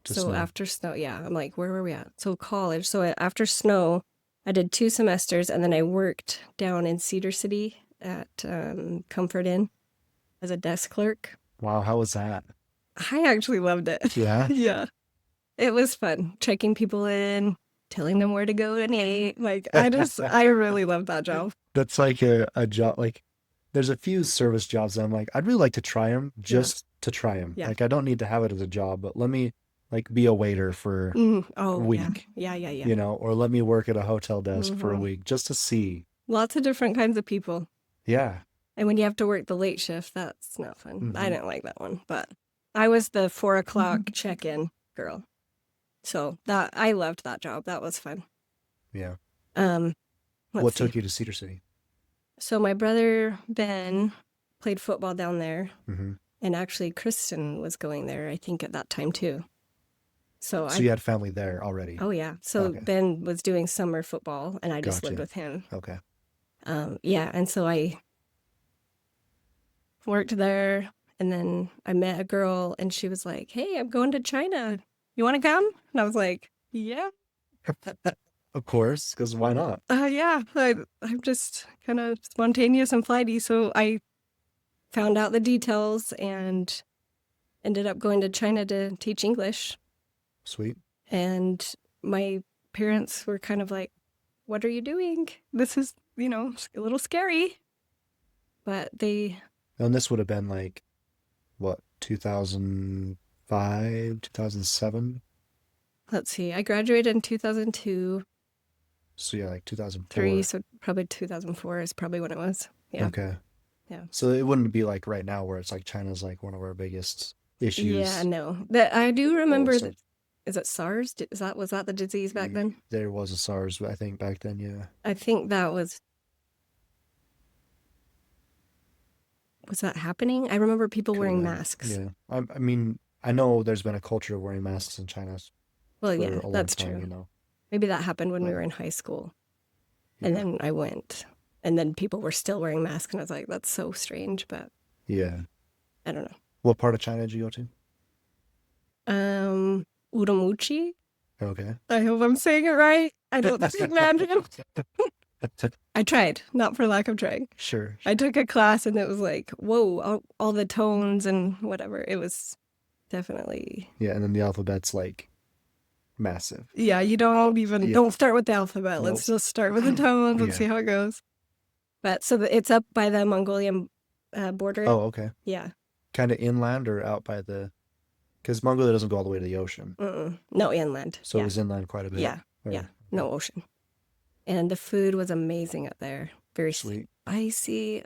to So snow. after snow, yeah, I'm like, where were we at? So college. So after snow, I did 2 semesters and then I worked down in Cedar City at Comfort Inn as a desk clerk. Wow, how was that? I actually loved it. Yeah, Yeah. It was fun checking people in, telling them where to go and eat. Like, I really loved that job. that's like a job. Like, there's a few service jobs that I'm like, I'd really like to try them Yeah. just to try them. Yeah. Like, I don't need to have it as a job, but let me like be a waiter for a Oh, yeah. week, Yeah. Yeah. Yeah. you know, or let me work at a hotel desk for a hmm week just to see. Lots of different kinds of people. Yeah. And when you have to work the late shift, that's not fun. I Hmm. didn't like that one, but I was the 4 o'clock check-in girl. So that I loved that job. That was fun. Yeah. Um, let's What see. took you to Cedar City? So my brother Ben played football down there, Hmm. and actually Kristen was going there, I think, at that time too. So So I, you had family there already. oh yeah. So Okay. Ben was doing summer football, and I just lived Gotcha. with him. Okay. Yeah, and so I worked there, and then I met a girl, and she was like, "Hey, I'm going to China. You want to come?" And I was like, "Yeah, Of course, because why not? yeah." I'm just kind of spontaneous and flighty, so I found out the details and ended up going to China to teach English. Sweet. And my parents were kind of like, "What are you doing? This is, a little scary." But they, And this would have been like, what, 2005, 2007? let's see, I graduated in 2002, So yeah, like three, 2004. so probably 2004 is probably when it was. Yeah, Okay. yeah. So it wouldn't be like right now where it's like China's like one of our biggest Yeah, issues. no. That I do Well, remember so that, is it SARS? Was that the disease back then? there was a SARS, I think, back then. Yeah. I think that was that happening? I remember people Could have wearing been. masks. Yeah. I mean, I know there's been a culture of wearing masks in China Well, for yeah, a long that's time, true. you know. Maybe that happened when we But were in high school. And yeah. then I went, and then people were still wearing masks, and I was like, that's so strange, but Yeah. I don't know. What part of China did you go to? Uramuchi? Okay. I hope I'm saying it right. I don't speak Mandarin. I tried, not for lack of trying. Sure. I took a class and it was like, whoa, all the tones and whatever. It was definitely, Yeah, and then the alphabet's like massive. yeah, Yeah. don't start with the alphabet. Nope. Let's just start with the tones and Yeah. see how it goes. But so it's up by the Mongolian border. Oh, okay. Yeah. Kind of inland or out by the, because Mongolia doesn't go all the way to the ocean. No, inland. So it Yeah. was inland quite a bit. Yeah. Yeah. Or, okay. No ocean. And the food was amazing up there. Very Sweet. spicy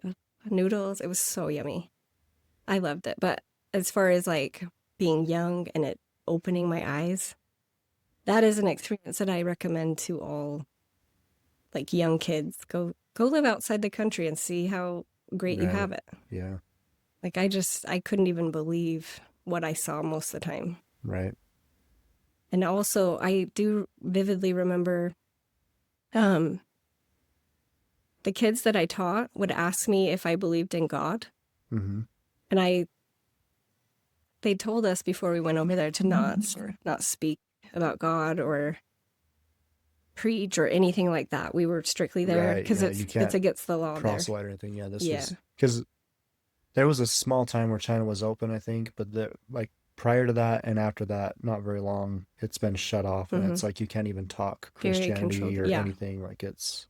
noodles. It was so yummy. I loved it. But as far as like being young and it opening my eyes, that is an experience that I recommend to all like young kids. Go live outside the country and see how great you Right. have it. Yeah. Like I couldn't even believe what I saw most of the time. Right. And also I do vividly remember um the kids that I taught would ask me if I believed in God. Mm-hmm. And they told us before we went over there to not speak about God or preach or anything like that. We were strictly there Right. because Yeah. You it's can't against the law there. proselyte or anything. Yeah. This Yeah. was because there was a small time where China was open, I think, but like prior to that and after that, not very long, it's been shut off, and hmm it's like you can't even talk Very Christianity controlled. or Yeah. anything. Like it's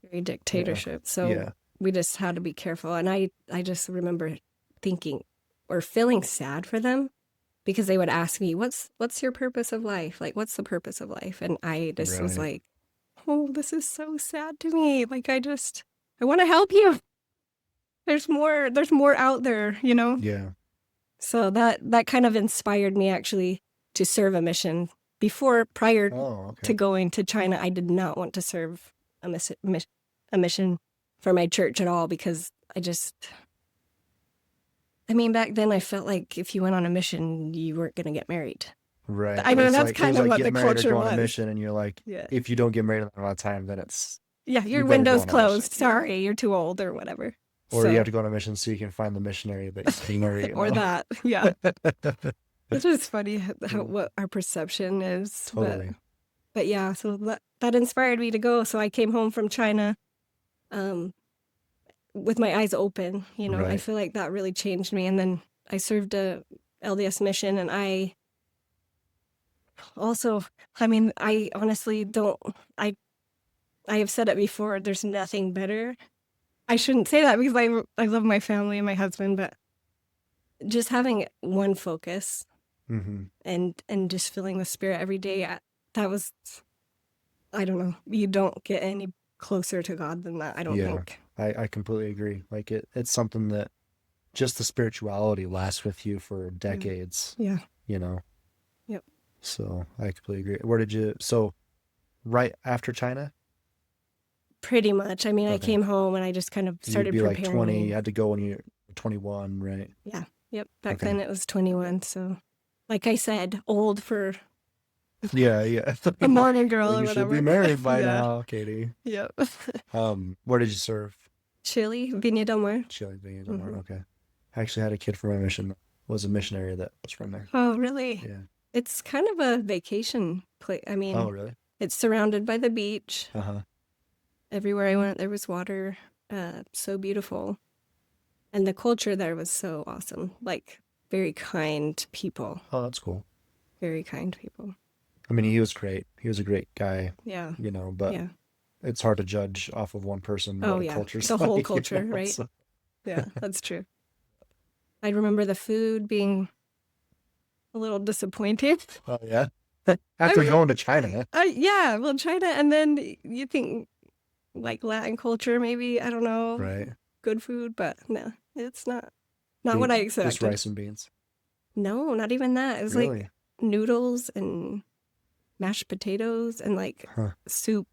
Very yeah, dictatorship. So yeah, we just had to be careful. And I just remember thinking or feeling sad for them because they would ask me, what's your purpose of life? Like, what's the purpose of life? And I just was right, like, oh, this is so sad to me. Like, I want to help you. There's more out there, you know? yeah. So that kind of inspired me actually to serve a mission. Prior Oh, to okay. going to China, I did not want to serve a mission for my church at all because I mean, back then I felt like if you went on a mission, you weren't going to get married. Right. I mean, It's that's like it kind was of like what get the married or culture go on a was. mission, and you're like, Yeah. if you don't get married in that amount of time, then it's Yeah, you your better go window's on a mission, closed. Sorry, you're too old or whatever. or you have So, to go on a mission so you can find the missionary that you can marry. You or know. that. Yeah. It's just funny how what our perception is. Totally. But yeah, so that inspired me to go. So I came home from China um, with my eyes open. You know, I Right. feel like that really changed me. And then I served a LDS mission, and I also, I mean, I honestly don't. I I have said it before. There's nothing better. I shouldn't say that because I love my family and my husband, but just having one focus Hmm. and just feeling the spirit every day. That was, I don't know. You don't get any closer to God than that, I don't Yeah. think. I completely agree. Like it's something that just the spirituality lasts with you for Yeah. decades, Yeah. you know. Yep. So I completely agree. Where did you so right after China? Pretty much. I mean, I Okay. came home and I just kind of You'd started be like 20, you preparing. had to go when you're 21, right? Yeah. Yep. Back Okay. then it was 21. So, like I said, old for Yeah, yeah. a morning girl or You should be whatever. married by Yeah. now, Katie. Yep. Where did you serve? Chile, Viña del Mar. Chile, Don't worry. Hmm. Okay. I actually had a kid from my mission was a missionary that was from there. Oh, really? Yeah. It's kind of a vacation place. I Oh, mean, really? it's surrounded by the beach. Uh-huh. Everywhere I went, there was water. So beautiful. And the culture there was so awesome. Like, very kind people. Oh, that's cool. Very kind people. I mean, he was great. He was a great guy, Yeah. but Yeah. it's hard to judge off of one person Oh, what a yeah. culture's The whole like, culture, right? So, Yeah, that's true. I remember the food being a little disappointing. oh yeah. I After mean, going to China, yeah, well, China, and then you think like Latin culture, maybe, I don't know, right? good food, but no, it's not what Be I just expected. rice and beans. No, not even that. It was like Really? noodles and mashed potatoes and like Huh. soup.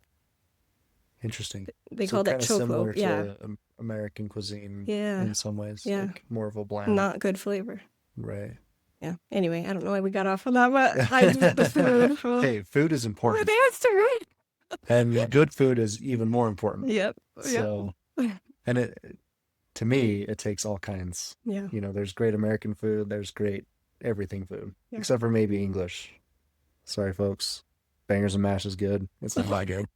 Interesting. They So called it kind of choco. similar Yeah. to American cuisine Yeah. in some ways, Yeah. like more of a bland, Not good flavor. right? Yeah. Anyway, I don't know why we got off on that, but I just, the food. Well, Hey, food is what important, answer, right? and good food is even more important. Yep. Yep. So, and to me, it takes all kinds. Yeah. There's great American food, there's great everything food, Yeah. except for maybe English. Sorry, folks. Bangers and mash is good. It's not that good.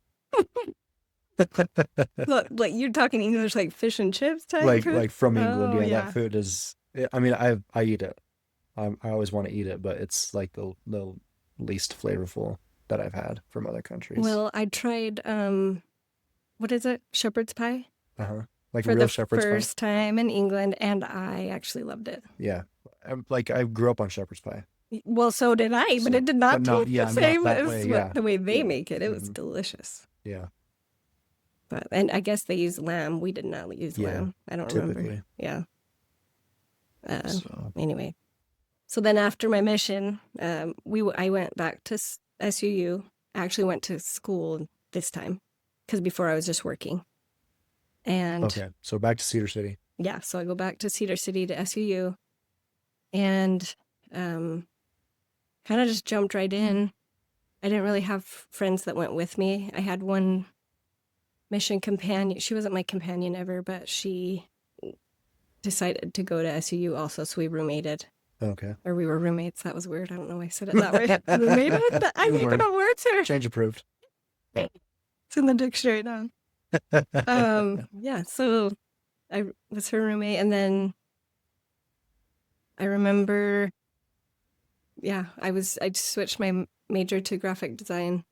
Look, like you're talking English like fish and chips type food? Like from England, Oh, yeah, that yeah. food is. I mean, I eat it. I always want to eat it, but it's like the least flavorful that I've had from other countries. Well, I tried, what is it? Shepherd's pie Uh-huh. Like for real the shepherd's pie. first time in England, and I actually loved it. Yeah. Like I grew up on shepherd's pie. Well, so did I, but So, it did but not not, taste the yeah, not same that as way. Yeah. the way they Yeah. make it. It was Hmm. delicious. Yeah. And I guess they use lamb. We did not use Yeah. lamb. I don't remember. Typically. Yeah. So, Anyway, so then after my mission, I went back to SUU. I actually went to school this time because before I was just working. And okay. So back to Cedar City. yeah, so I go back to Cedar City to SUU and kind of just jumped right in. I didn't really have friends that went with me. I had one mission companion. She wasn't my companion ever, but she decided to go to SUU also, so we roommated. Okay. Or we were roommates. That was weird. I don't know why I said it that way. Roommated? I need to know words here. Change approved. It's in the dictionary now. Yeah, so I was her roommate, and then I remember, yeah, I switched my major to graphic design,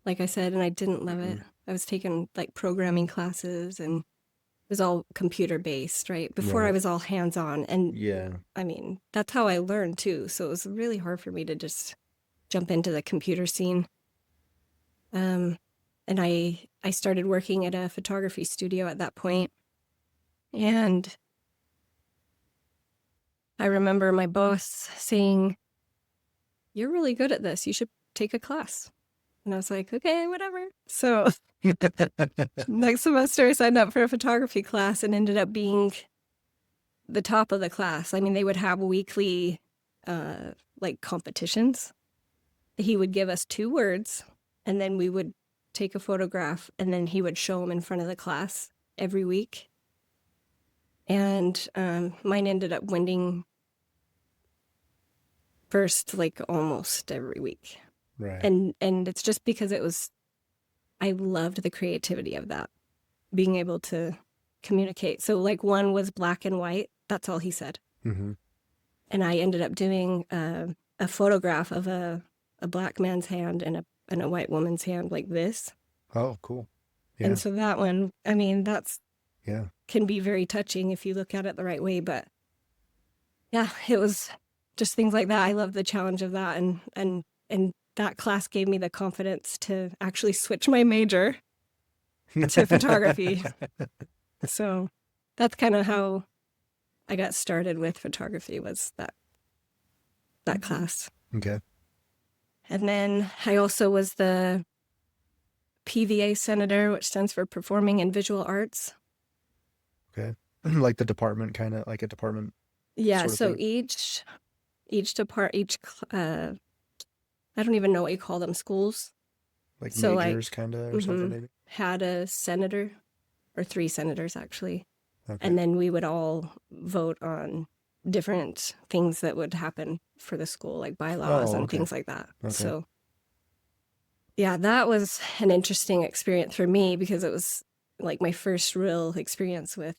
like I said, and I didn't love it. I was taking like programming classes, and it was all computer based, right? Before I Right. was all hands on, and Yeah. I mean, that's how I learned too. So it was really hard for me to just jump into the computer scene. And I started working at a photography studio at that point. And I remember my boss saying, "You're really good at this. You should take a class." And I was like, "Okay, whatever." So next semester, I signed up for a photography class and ended up being the top of the class. I mean, they would have weekly like competitions. He would give us 2 words, and then we would take a photograph, and then he would show them in front of the class every week. And mine ended up winning first, like almost every week. Right. And it's just because I loved the creativity of that, being able to communicate. So like one was black and white. That's all he said. Mm-hmm. And I ended up doing a photograph of a black man's hand and a white woman's hand like this. Oh, cool. And Yeah. so that one, I mean, Yeah. can be very touching if you look at it the right way. But yeah, it was just things like that. I love the challenge of that. And that class gave me the confidence to actually switch my major to photography. So that's kind of how I got started with photography, was that class. Okay. And then I also was the PVA senator, which stands for Performing and Visual Arts. Okay. Like the department, kind of like a department Yeah, sort of so thing. I don't even know what you call them, schools. Like So like, majors, kind of, or something, hmm maybe. had a senator, or 3 senators actually. Okay. And then we would all vote on different things that would happen for the school, like bylaws Oh, and okay. things like that. Okay. So yeah, that was an interesting experience for me because it was like my first real experience with,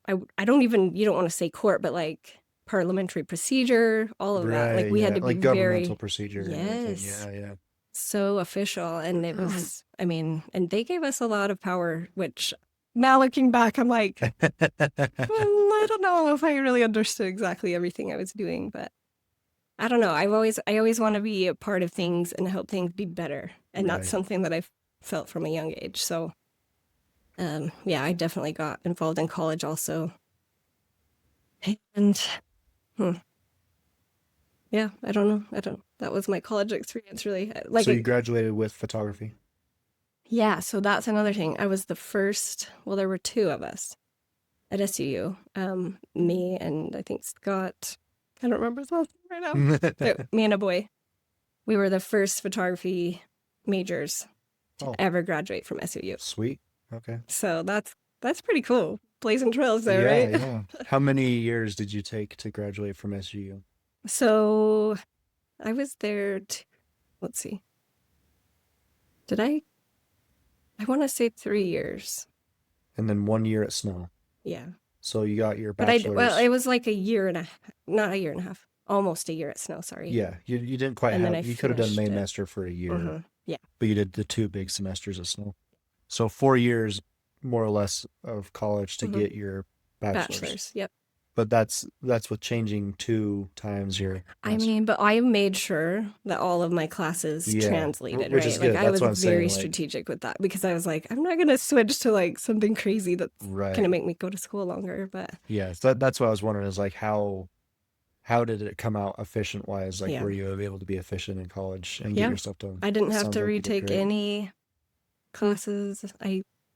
I don't even, you don't want to say court, but like parliamentary procedure, all of that. Like Right. we had Yeah. to be Like governmental very, procedure and everything. yes, Yeah. Yeah. so official. And it was, I mean, and they gave us a lot of power, which now looking back, I'm like, I don't know if I really understood exactly everything I was doing, but I don't know. I always want to be a part of things and help things be better. And that's Right. something that I've felt from a young age. So, yeah, I definitely got involved in college also. And hmm, yeah, I don't know. That was my college experience really. So you graduated with photography. Yeah, so that's another thing. I was the first, well, there were 2 of us at SUU, me and I think Scott. I don't remember his last name right now, but me and a boy. We were the first photography majors to Oh, ever graduate from SUU. sweet. Okay. So that's pretty cool. Blazing trails there, Yeah. right? Yeah. How many years did you take to graduate from SGU? So I was there. Let's see. Did I want to say 3 years. And then 1 year at Snow. Yeah. So you got your But well, bachelor's. it was like a year and a, not a year and a half, almost a year at Snow, sorry. Yeah, you didn't quite And then I have, you could have done finished it. Maymester for a year, Yeah. but you did the 2 big semesters at Snow. So 4 years more or less of college to hmm get your bachelor's. Bachelor's. Yep. But that's with changing 2 times your I master. mean, but I made sure that all of my classes Yeah, translated, which is right? Like good. I That's was what I'm very saying. Like, strategic with that because I was like, I'm not gonna switch to like something crazy that's gonna right. make me go to school longer. But Yeah, so that's what I was wondering is like how did it come out efficient wise? Like, yeah, were you able to be efficient in college and get yeah, your stuff done? I didn't It have sounds to like you did retake great. any classes.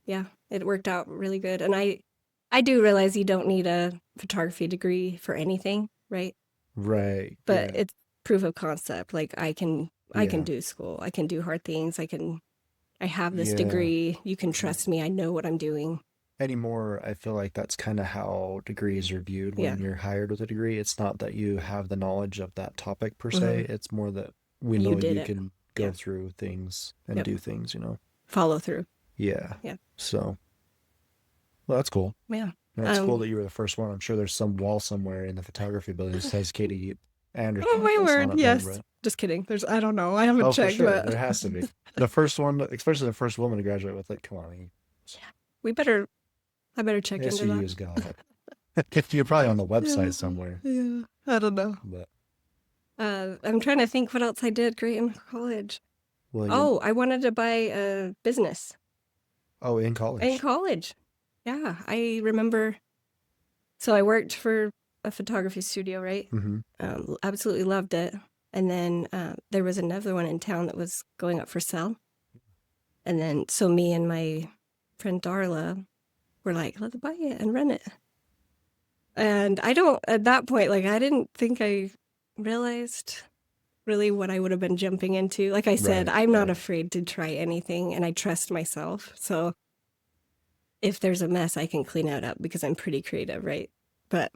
Yeah, it worked out really good. And I do realize you don't need a photography degree for anything, right? Right. But Yeah. it's proof of concept. Like I can Yeah. do school. I can do hard things. I have this Yeah. degree. You can Yeah. trust me. I know what I'm doing. Anymore, I feel like that's kind of how degrees are viewed Yeah. when you're hired with a degree. It's not that you have the knowledge of that topic per hmm se. It's more that we You know did you it. can go Yeah. through things and Yep. do things. Follow through. Yeah. Yeah. So, well, that's cool. Yeah. And it's cool that you were the first one. I'm sure there's some wall somewhere in the photography building that says Katie Anderson Oh my on word. it, then, Yes. right? Just kidding. I don't know. I haven't Oh, for checked, sure. but There has to be. The first one, especially the first woman to graduate with it. Come on, yeah. I better check into that. SUU's got it. You're probably on the Yeah. website somewhere. Yeah. I don't know. But I'm trying to think what else I did great in college. well, Oh, I wanted to buy a business in in college. college. Yeah, I remember. So I worked for a photography studio, right? Mm-hmm. Absolutely loved it. And then there was another one in town that was going up for sale. And then so me and my friend Darla were like, let's buy it and rent it. And at that point, like, I didn't think I realized really what I would have been jumping into. Like I said, Right. I'm not afraid to try anything and I trust myself. So if there's a mess, I can clean it up because I'm pretty creative, right? But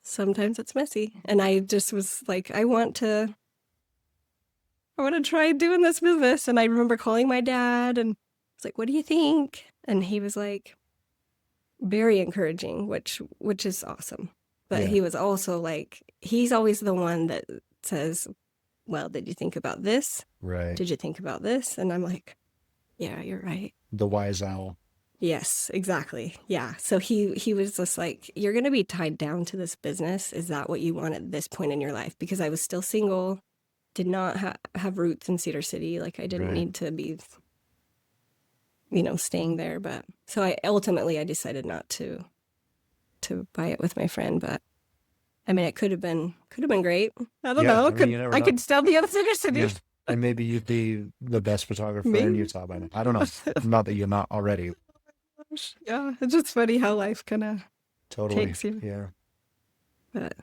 sometimes it's messy. And I just was like, I want to try doing this business. And I remember calling my dad and it's like, what do you think? And he was like, very encouraging, which is awesome. But Yeah. he was also like, he's always the one that says, well, did you think about this? Right. Did you think about this? And I'm like, yeah, you're right. The wise owl. Yes, exactly. Yeah. So he was just like, you're going to be tied down to this business. Is that what you want at this point in your life? Because I was still single, did not have roots in Cedar City. Like I didn't Right. need to be, staying there. But so I decided not to buy it with my friend. But I mean, it could have been great. I don't Yeah, know. I mean, you never I know. could still be in Cedar City. Yeah. And maybe you'd be the best photographer in Maybe. Utah by now. I don't know. Not that you're not already. Yeah, it's just funny how life kind of Totally. takes you. Yeah. But